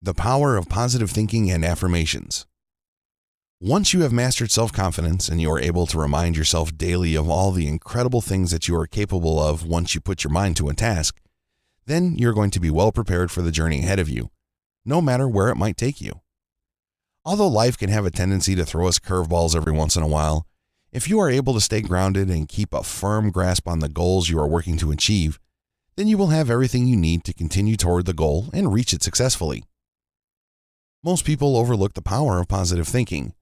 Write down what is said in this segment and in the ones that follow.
The power of positive thinking and affirmations. Once you have mastered self-confidence and you are able to remind yourself daily of all the incredible things that you are capable of once you put your mind to a task, then you're going to be well prepared for the journey ahead of you, no matter where it might take you. Although life can have a tendency to throw us curveballs every once in a while, if you are able to stay grounded and keep a firm grasp on the goals you are working to achieve, then you will have everything you need to continue toward the goal and reach it successfully. Most people overlook the power of positive thinking.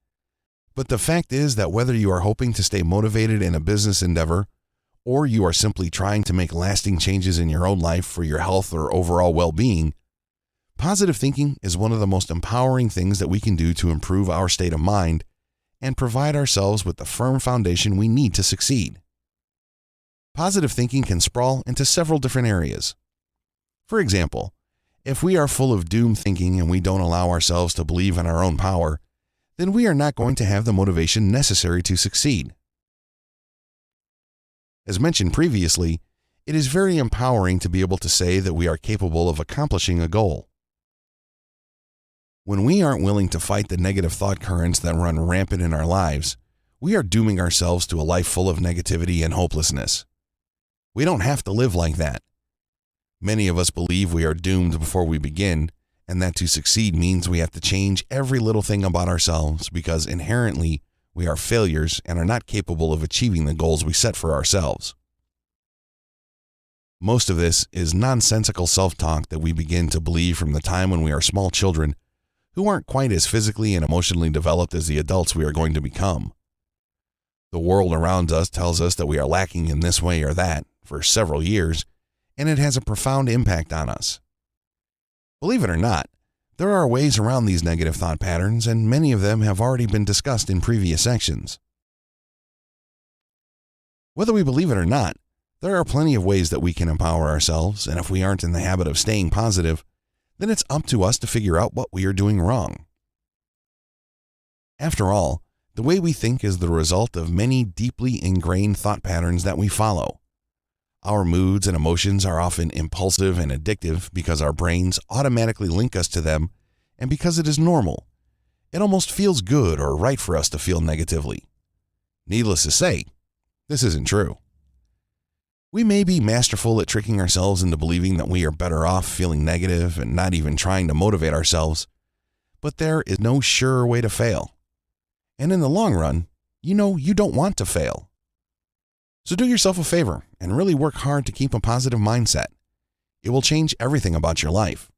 But the fact is that whether you are hoping to stay motivated in a business endeavor, or you are simply trying to make lasting changes in your own life for your health or overall well-being, positive thinking is one of the most empowering things that we can do to improve our state of mind and provide ourselves with the firm foundation we need to succeed. Positive thinking can sprawl into several different areas. For example, if we are full of doom thinking and we don't allow ourselves to believe in our own power, then we are not going to have the motivation necessary to succeed. As mentioned previously, it is very empowering to be able to say that we are capable of accomplishing a goal. When we aren't willing to fight the negative thought currents that run rampant in our lives, we are dooming ourselves to a life full of negativity and hopelessness. We don't have to live like that. Many of us believe we are doomed before we begin, and that to succeed means we have to change every little thing about ourselves because inherently we are failures and are not capable of achieving the goals we set for ourselves. Most of this is nonsensical self-talk that we begin to believe from the time when we are small children who aren't quite as physically and emotionally developed as the adults we are going to become. The world around us tells us that we are lacking in this way or that for several years, and it has a profound impact on us. Believe it or not, there are ways around these negative thought patterns, and many of them have already been discussed in previous sections. Whether we believe it or not, there are plenty of ways that we can empower ourselves, and if we aren't in the habit of staying positive, then it's up to us to figure out what we are doing wrong. After all, the way we think is the result of many deeply ingrained thought patterns that we follow. Our moods and emotions are often impulsive and addictive because our brains automatically link us to them, and because it is normal. It almost feels good or right for us to feel negatively. Needless to say, this isn't true. We may be masterful at tricking ourselves into believing that we are better off feeling negative and not even trying to motivate ourselves, but there is no sure way to fail. And in the long run, you don't want to fail. So do yourself a favor and really work hard to keep a positive mindset. It will change everything about your life.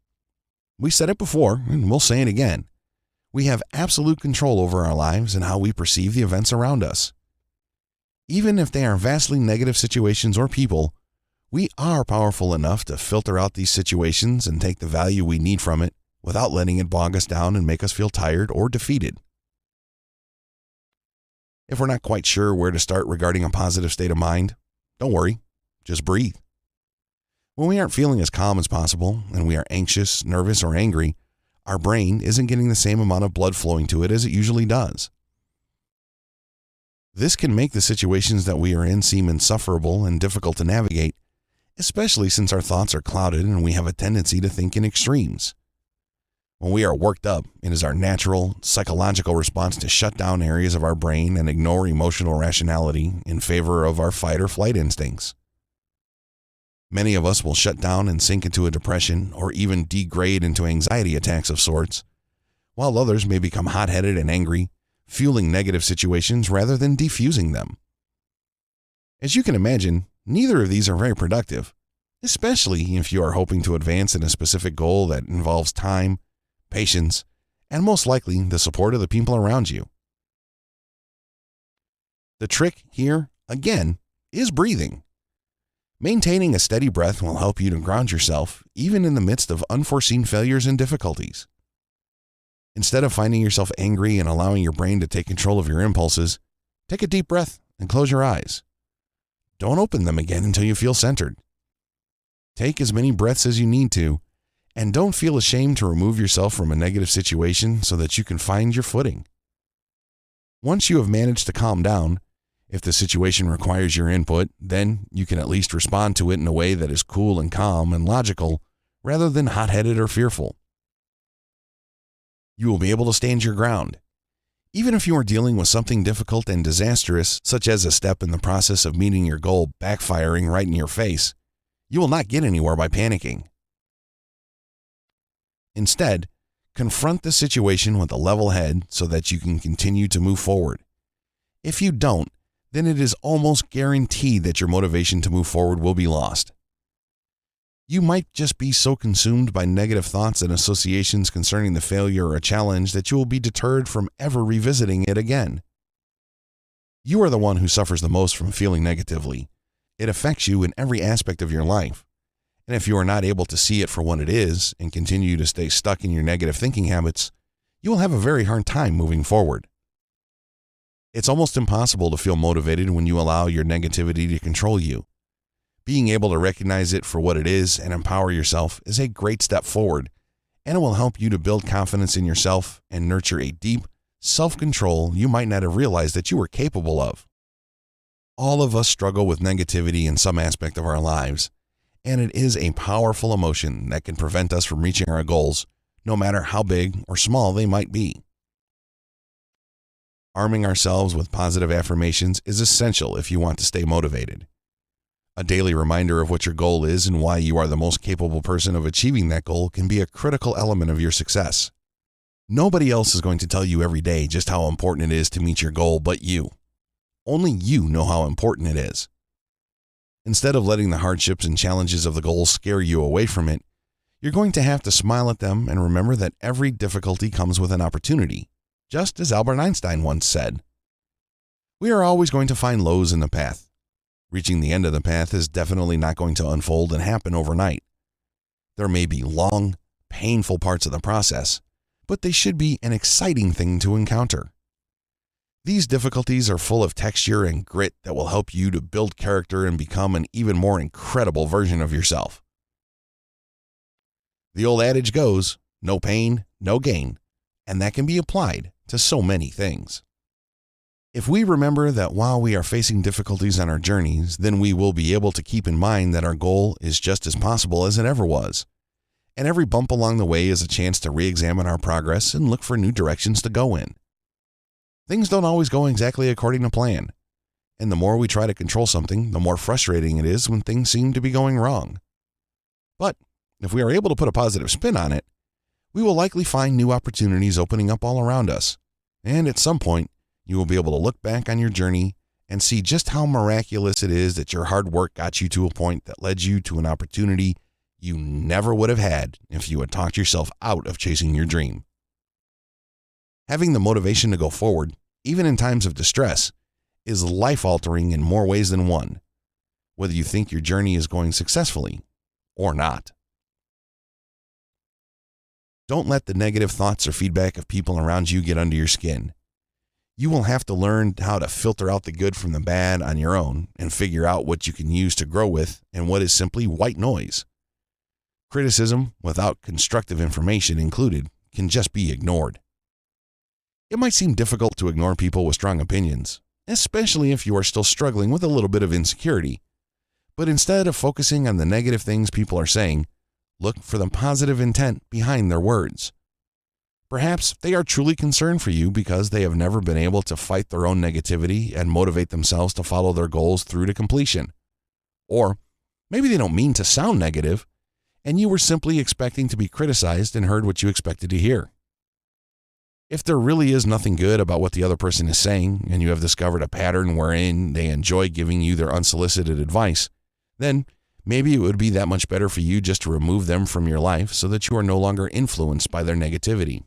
We said it before, and we'll say it again. We have absolute control over our lives and how we perceive the events around us. Even if they are vastly negative situations or people, we are powerful enough to filter out these situations and take the value we need from it without letting it bog us down and make us feel tired or defeated. If we're not quite sure where to start regarding a positive state of mind, don't worry, just breathe. When we aren't feeling as calm as possible and we are anxious, nervous, or angry, our brain isn't getting the same amount of blood flowing to it as it usually does. This can make the situations that we are in seem insufferable and difficult to navigate, especially since our thoughts are clouded and we have a tendency to think in extremes. When we are worked up, it is our natural, psychological response to shut down areas of our brain and ignore emotional rationality in favor of our fight or flight instincts. Many of us will shut down and sink into a depression or even degrade into anxiety attacks of sorts, while others may become hot-headed and angry, fueling negative situations rather than defusing them. As you can imagine, neither of these are very productive, especially if you are hoping to advance in a specific goal that involves time, patience, and most likely the support of the people around you. The trick here, again, is breathing. Maintaining a steady breath will help you to ground yourself even in the midst of unforeseen failures and difficulties. Instead of finding yourself angry and allowing your brain to take control of your impulses, take a deep breath and close your eyes. Don't open them again until you feel centered. Take as many breaths as you need to, and don't feel ashamed to remove yourself from a negative situation so that you can find your footing. Once you have managed to calm down, if the situation requires your input, then you can at least respond to it in a way that is cool and calm and logical rather than hot-headed or fearful. You will be able to stand your ground. Even if you are dealing with something difficult and disastrous, such as a step in the process of meeting your goal backfiring right in your face, you will not get anywhere by panicking. Instead, confront the situation with a level head so that you can continue to move forward. If you don't, then it is almost guaranteed that your motivation to move forward will be lost. You might just be so consumed by negative thoughts and associations concerning the failure or a challenge that you will be deterred from ever revisiting it again. You are the one who suffers the most from feeling negatively. It affects you in every aspect of your life. And if you are not able to see it for what it is and continue to stay stuck in your negative thinking habits, you will have a very hard time moving forward. It's almost impossible to feel motivated when you allow your negativity to control you. Being able to recognize it for what it is and empower yourself is a great step forward, and it will help you to build confidence in yourself and nurture a deep self-control you might not have realized that you were capable of. All of us struggle with negativity in some aspect of our lives, and it is a powerful emotion that can prevent us from reaching our goals, no matter how big or small they might be. Arming ourselves with positive affirmations is essential if you want to stay motivated. A daily reminder of what your goal is and why you are the most capable person of achieving that goal can be a critical element of your success. Nobody else is going to tell you every day just how important it is to meet your goal but you. Only you know how important it is. Instead of letting the hardships and challenges of the goal scare you away from it, you're going to have to smile at them and remember that every difficulty comes with an opportunity, just as Albert Einstein once said. We are always going to find lows in the path. Reaching the end of the path is definitely not going to unfold and happen overnight. There may be long, painful parts of the process, but they should be an exciting thing to encounter. These difficulties are full of texture and grit that will help you to build character and become an even more incredible version of yourself. The old adage goes, no pain, no gain, and that can be applied to so many things. If we remember that while we are facing difficulties on our journeys, then we will be able to keep in mind that our goal is just as possible as it ever was. And every bump along the way is a chance to re-examine our progress and look for new directions to go in. Things don't always go exactly according to plan. And the more we try to control something, the more frustrating it is when things seem to be going wrong. But if we are able to put a positive spin on it, we will likely find new opportunities opening up all around us. And at some point, you will be able to look back on your journey and see just how miraculous it is that your hard work got you to a point that led you to an opportunity you never would have had if you had talked yourself out of chasing your dream. Having the motivation to go forward, even in times of distress, is life-altering in more ways than one, whether you think your journey is going successfully or not. Don't let the negative thoughts or feedback of people around you get under your skin. You will have to learn how to filter out the good from the bad on your own and figure out what you can use to grow with and what is simply white noise. Criticism, without constructive information included, can just be ignored. It might seem difficult to ignore people with strong opinions, especially if you are still struggling with a little bit of insecurity. But instead of focusing on the negative things people are saying, look for the positive intent behind their words. Perhaps they are truly concerned for you because they have never been able to fight their own negativity and motivate themselves to follow their goals through to completion. Or maybe they don't mean to sound negative, and you were simply expecting to be criticized and heard what you expected to hear. If there really is nothing good about what the other person is saying, and you have discovered a pattern wherein they enjoy giving you their unsolicited advice, then maybe it would be that much better for you just to remove them from your life so that you are no longer influenced by their negativity.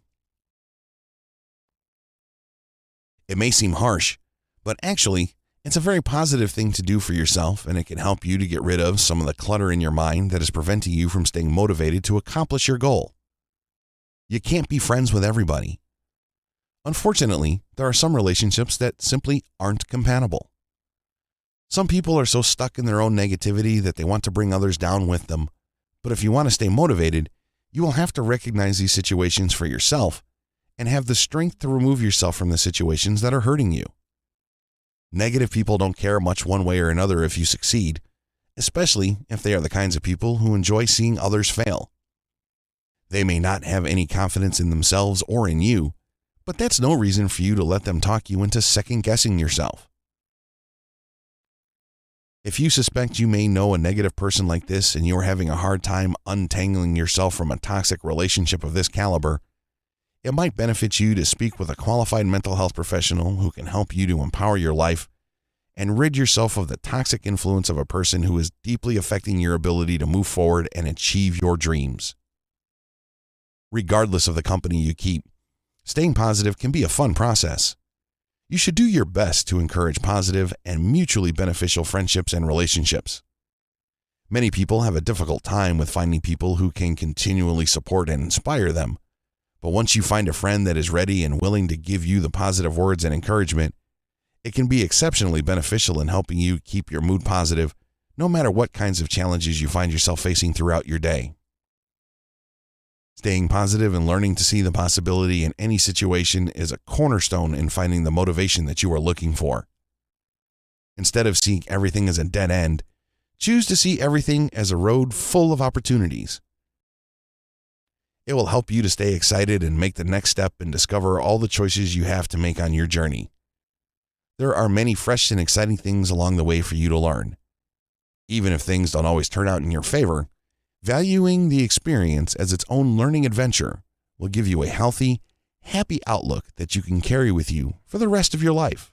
It may seem harsh, but actually, it's a very positive thing to do for yourself, and it can help you to get rid of some of the clutter in your mind that is preventing you from staying motivated to accomplish your goal. You can't be friends with everybody. Unfortunately, there are some relationships that simply aren't compatible. Some people are so stuck in their own negativity that they want to bring others down with them. But if you want to stay motivated, you will have to recognize these situations for yourself and have the strength to remove yourself from the situations that are hurting you. Negative people don't care much one way or another if you succeed, especially if they are the kinds of people who enjoy seeing others fail. They may not have any confidence in themselves or in you, but that's no reason for you to let them talk you into second-guessing yourself. If you suspect you may know a negative person like this and you're having a hard time untangling yourself from a toxic relationship of this caliber, it might benefit you to speak with a qualified mental health professional who can help you to empower your life and rid yourself of the toxic influence of a person who is deeply affecting your ability to move forward and achieve your dreams. Regardless of the company you keep, staying positive can be a fun process. You should do your best to encourage positive and mutually beneficial friendships and relationships. Many people have a difficult time with finding people who can continually support and inspire them. But once you find a friend that is ready and willing to give you the positive words and encouragement, it can be exceptionally beneficial in helping you keep your mood positive, no matter what kinds of challenges you find yourself facing throughout your day. Staying positive and learning to see the possibility in any situation is a cornerstone in finding the motivation that you are looking for. Instead of seeing everything as a dead end, choose to see everything as a road full of opportunities. It will help you to stay excited and make the next step and discover all the choices you have to make on your journey. There are many fresh and exciting things along the way for you to learn. Even if things don't always turn out in your favor, valuing the experience as its own learning adventure will give you a healthy, happy outlook that you can carry with you for the rest of your life.